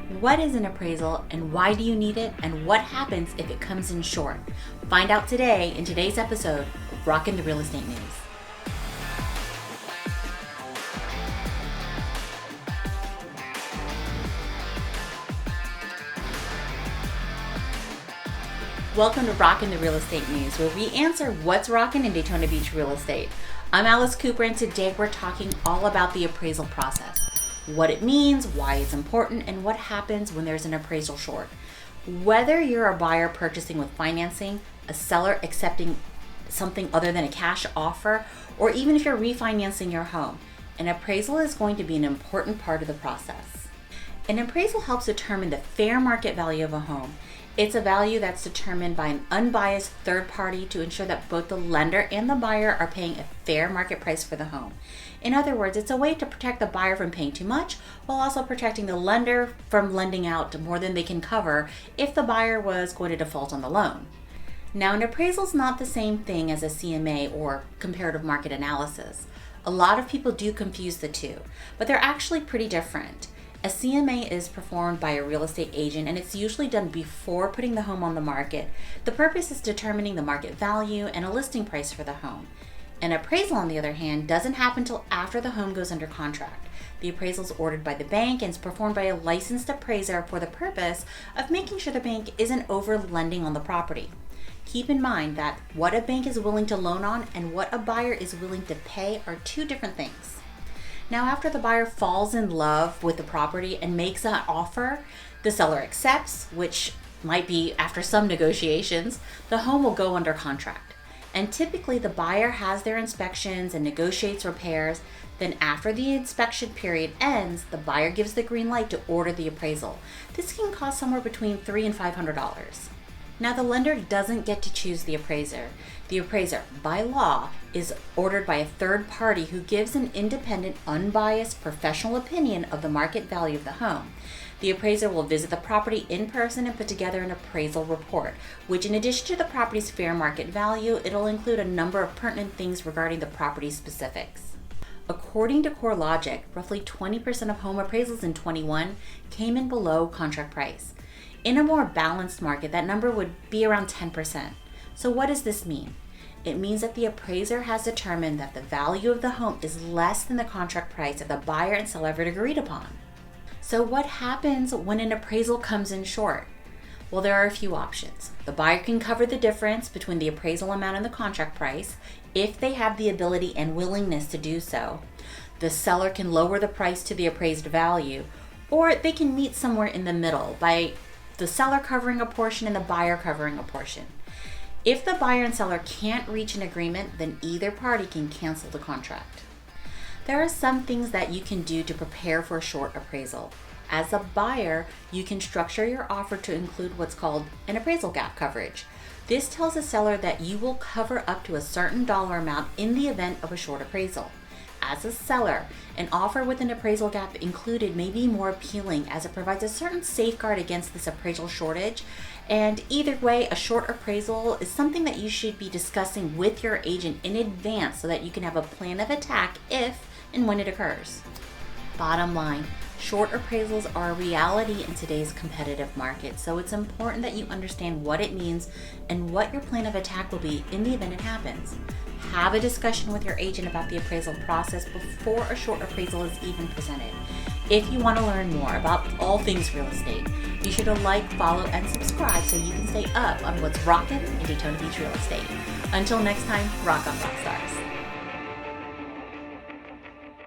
What is an appraisal and why do you need it, and what happens if it comes in short? Find out today in today's episode of Rockin' the Real Estate News. Welcome to Rockin' the Real Estate News, where we answer what's rockin' in Daytona Beach real estate. I'm Alice Cooper, and today we're talking all about the appraisal process. What it means, why it's important, and what happens when there's an appraisal short. Whether you're a buyer purchasing with financing, a seller accepting something other than a cash offer, or even if you're refinancing your home, an appraisal is going to be an important part of the process. An appraisal helps determine the fair market value of a home. It's a value that's determined by an unbiased third party to ensure that both the lender and the buyer are paying a fair market price for the home. In other words, it's a way to protect the buyer from paying too much while also protecting the lender from lending out more than they can cover if the buyer was going to default on the loan. Now, an appraisal is not the same thing as a CMA or comparative market analysis. A lot of people do confuse the two, but they're actually pretty different. A CMA is performed by a real estate agent, and it's usually done before putting the home on the market. The purpose is determining the market value and a listing price for the home. An appraisal, on the other hand, doesn't happen until after the home goes under contract. The appraisal is ordered by the bank and is performed by a licensed appraiser for the purpose of making sure the bank isn't over-lending on the property. Keep in mind that what a bank is willing to loan on and what a buyer is willing to pay are two different things. Now, after the buyer falls in love with the property and makes an offer, the seller accepts, which might be after some negotiations, the home will go under contract. And typically the buyer has their inspections and negotiates repairs. Then after the inspection period ends, the buyer gives the green light to order the appraisal. This can cost somewhere between $300 and $500. Now, the lender doesn't get to choose the appraiser. The appraiser, by law, is ordered by a third party who gives an independent, unbiased, professional opinion of the market value of the home. The appraiser will visit the property in person and put together an appraisal report, which in addition to the property's fair market value, it'll include a number of pertinent things regarding the property's specifics. According to CoreLogic, roughly 20% of home appraisals in 21 came in below contract price. In a more balanced market, that number would be around 10%. So what does this mean? It means that the appraiser has determined that the value of the home is less than the contract price that the buyer and seller have agreed upon. So what happens when an appraisal comes in short? Well, there are a few options. The buyer can cover the difference between the appraisal amount and the contract price if they have the ability and willingness to do so. The seller can lower the price to the appraised value, or they can meet somewhere in the middle by the seller covering a portion and the buyer covering a portion. If the buyer and seller can't reach an agreement, then either party can cancel the contract. There are some things that you can do to prepare for a short appraisal. As a buyer, you can structure your offer to include what's called an appraisal gap coverage. This tells the seller that you will cover up to a certain dollar amount in the event of a short appraisal. As a seller, an offer with an appraisal gap included may be more appealing as it provides a certain safeguard against this appraisal shortage. And either way, a short appraisal is something that you should be discussing with your agent in advance so that you can have a plan of attack if and when it occurs. Bottom line, short appraisals are a reality in today's competitive market, so it's important that you understand what it means and what your plan of attack will be in the event it happens. Have a discussion with your agent about the appraisal process before a short appraisal is even presented. If you want to learn more about all things real estate, be sure to like, follow, and subscribe so you can stay up on what's rockin' in Daytona Beach real estate. Until next time, rock on, rock stars.